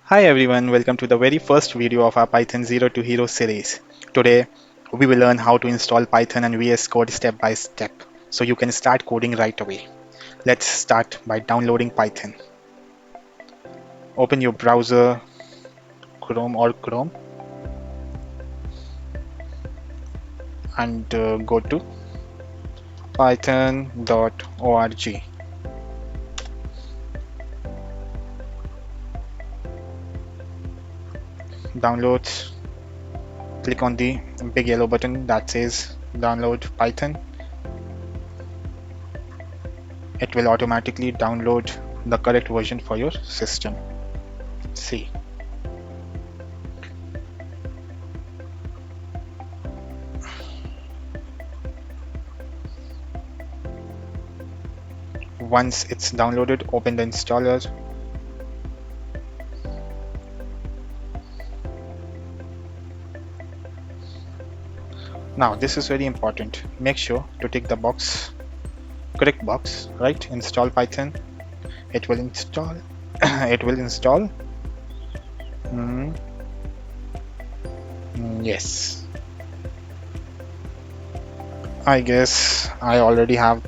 Hi everyone, welcome to the very first video of our Python 0 to Hero series. Today we will learn how to install Python and VS Code step by step so you can start coding right away. Let's start by downloading Python. Open your browser, Chrome, and go to python.org. Downloads, click on the big yellow button that says download Python. It will automatically download the correct version for your system. See. Once it's downloaded, open the installer. Now this is very important. Make sure to tick the correct box, right? Install Python. It will install. It will install. Yes. I guess I already have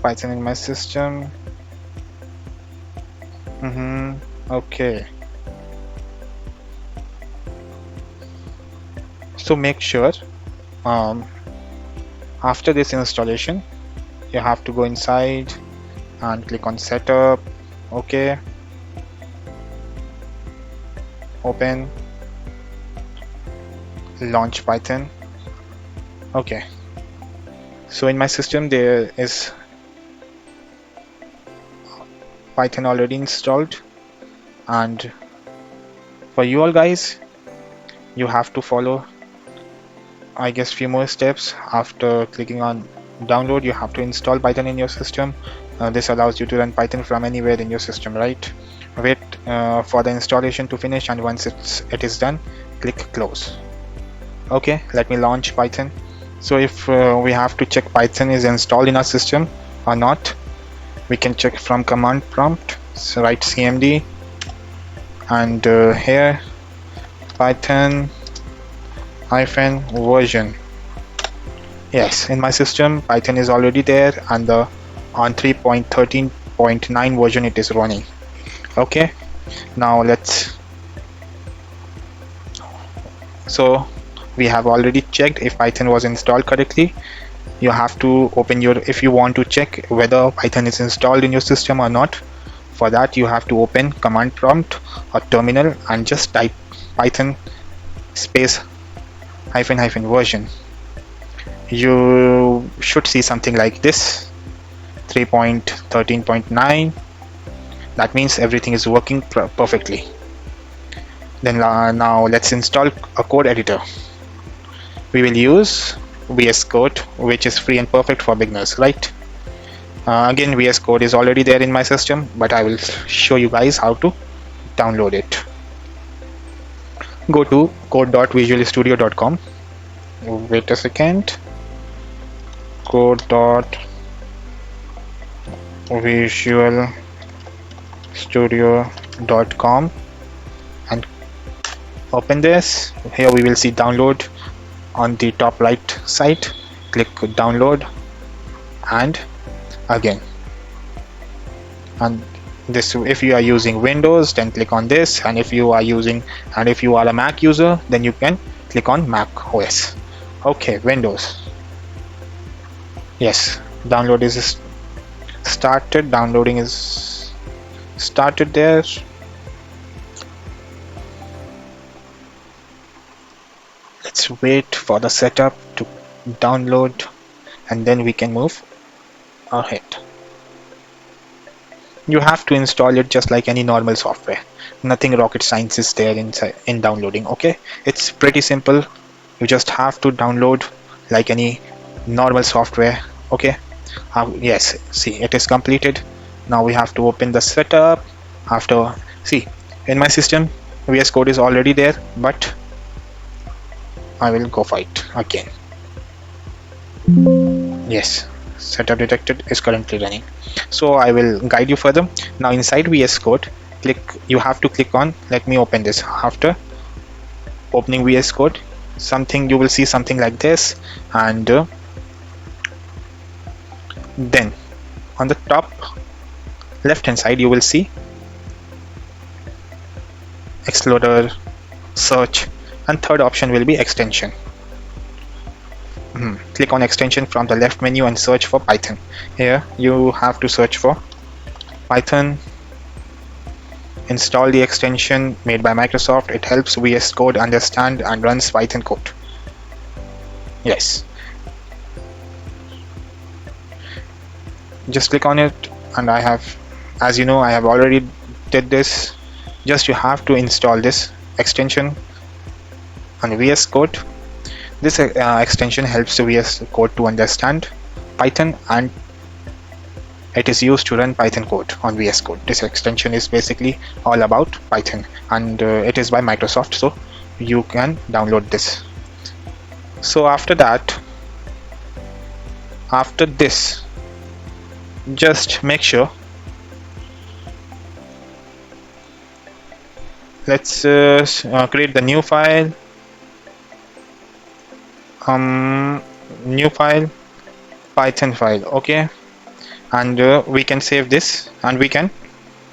Python in my system. Okay. So make sure after this installation you have to go inside and click on setup. Okay, open, launch Python. Okay, so in my system there is Python already installed, and for you all guys you have to follow I guess few more steps. After clicking on download, you have to install Python in your system. This allows you to run Python from anywhere in your system, right? Wait for the installation to finish, and once it is done, click close. Okay, let me launch Python. So if we have to check Python is installed in our system or not, we can check from command prompt. So write cmd and here Python -version. Yes, in my system Python is already there, and on 3.13.9 version it is running. Okay, now so we have already checked if Python was installed correctly. You have to open if you want to check whether Python is installed in your system or not. For that you have to open command prompt or terminal and just type Python space -version. You should see something like this, 3.13.9. that means everything is working perfectly. Then now let's install a code editor. We will use VS Code, which is free and perfect for beginners, right? Again, VS Code is already there in my system, but I will show you guys how to download it. Go to code.visualstudio.com. Wait a second. code.visualstudio.com and open this. Here we will see download on the top right side. Click download and again, and this, if you are using Windows then click on this, and if you are a Mac user then you can click on Mac OS. Okay, Windows. Yes, download is started. Downloading is started there. Let's wait for the setup to download and then we can move ahead. You have to install it just like any normal software. Nothing rocket science is there in downloading. Okay, it's pretty simple. You just have to download like any normal software. Okay, yes, see, it is completed. Now we have to open the setup. After, see, in my system VS Code is already there, but I will go for it again. Yes, setup detected is currently running, so I will guide you further. Now inside VS Code, you have to click on, let me open this. After opening VS Code, something, you will see something like this, and then on the top left hand side you will see Explorer, search, and third option will be extension. Click on extension from the left menu and search for Python. Here you have to search for Python. Install the extension made by Microsoft. It helps VS Code understand and runs Python code. Yes. Just click on it, and I have, as you know, I have already did this. Just you have to install this extension on VS Code. This extension helps the VS Code to understand Python, and it is used to run Python code on VS Code. This extension is basically all about Python, and it is by Microsoft, so you can download this. So after this, just make sure, let's create the new file, Python file, okay, and we can save this, and we can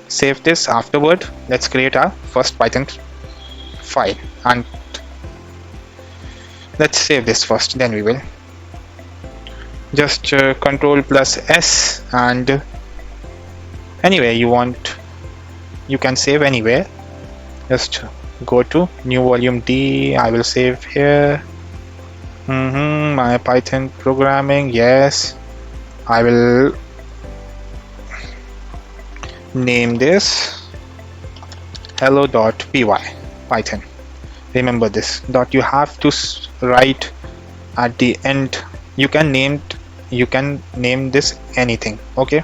save this afterward. Let's create our first Python file, and let's save this first, then we will just Control plus S, and anywhere you want, you can save anywhere. Just go to new volume D. I will save here. My Python programming. Yes, I will name this hello.py Python. Remember this dot you have to write at the end. You can name this anything, okay,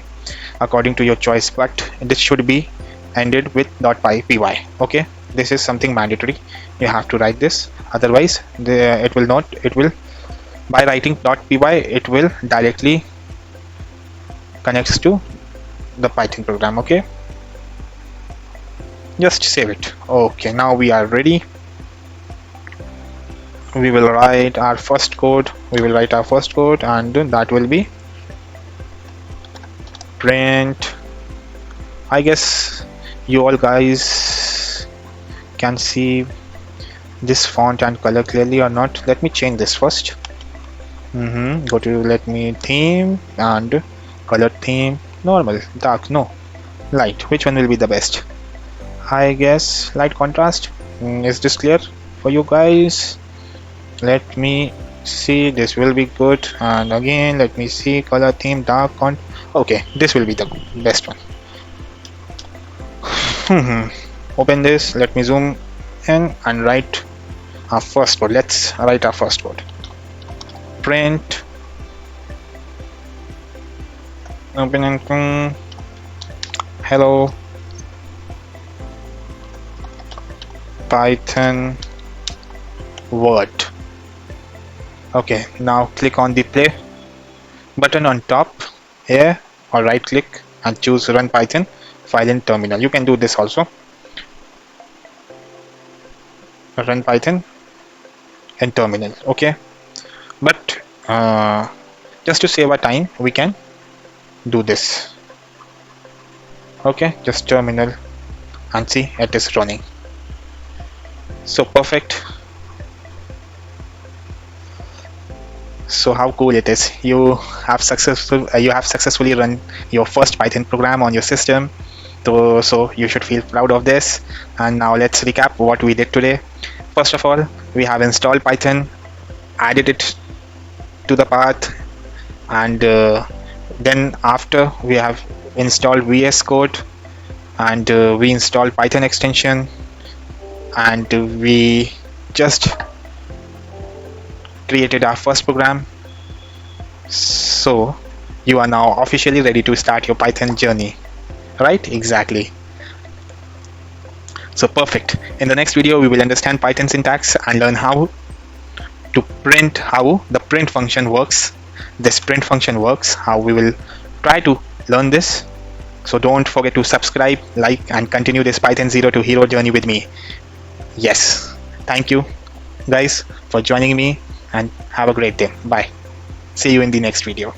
according to your choice, but this should be ended with .py, okay. This is something mandatory, you have to write this, otherwise it will by writing .py it will directly connects to the Python program, okay. Just save it. Okay, now we are ready. We will write our first code, and that will be print. I guess you all guys can see this font and color clearly or not. Let me change this first. Go to, let me, theme and color theme, normal, dark, no, light. Which one will be the best? I guess light contrast. Is this clear for you guys? Let me see, this will be good. And again, let me see, color theme, dark font. Okay, this will be the best one. Open this, let me zoom in and write our first code. Let's write our first code. Print, open and hello Python word. Okay, now click on the play button on top here, or right click and choose run Python file in terminal. You can do this also, run Python in terminal, okay. But just to save our time, we can do this, okay. Just terminal and see it is running. So perfect. So how cool it is, you have successfully run your first Python program on your system. So you should feel proud of this. And now let's recap what we did today. First of all, we have installed Python, added it to the path, and then after we have installed VS Code, and we installed Python extension, and we just created our first program. So you are now officially ready to start your Python journey, right? Exactly. So perfect. In the next video we will understand Python syntax and learn how to print, how the print function works. This print function works, how we will try to learn this. So don't forget to subscribe, like, and continue this Python 0 to hero journey with me. Yes. Thank you, guys, for joining me, and have a great day. Bye. See you in the next video.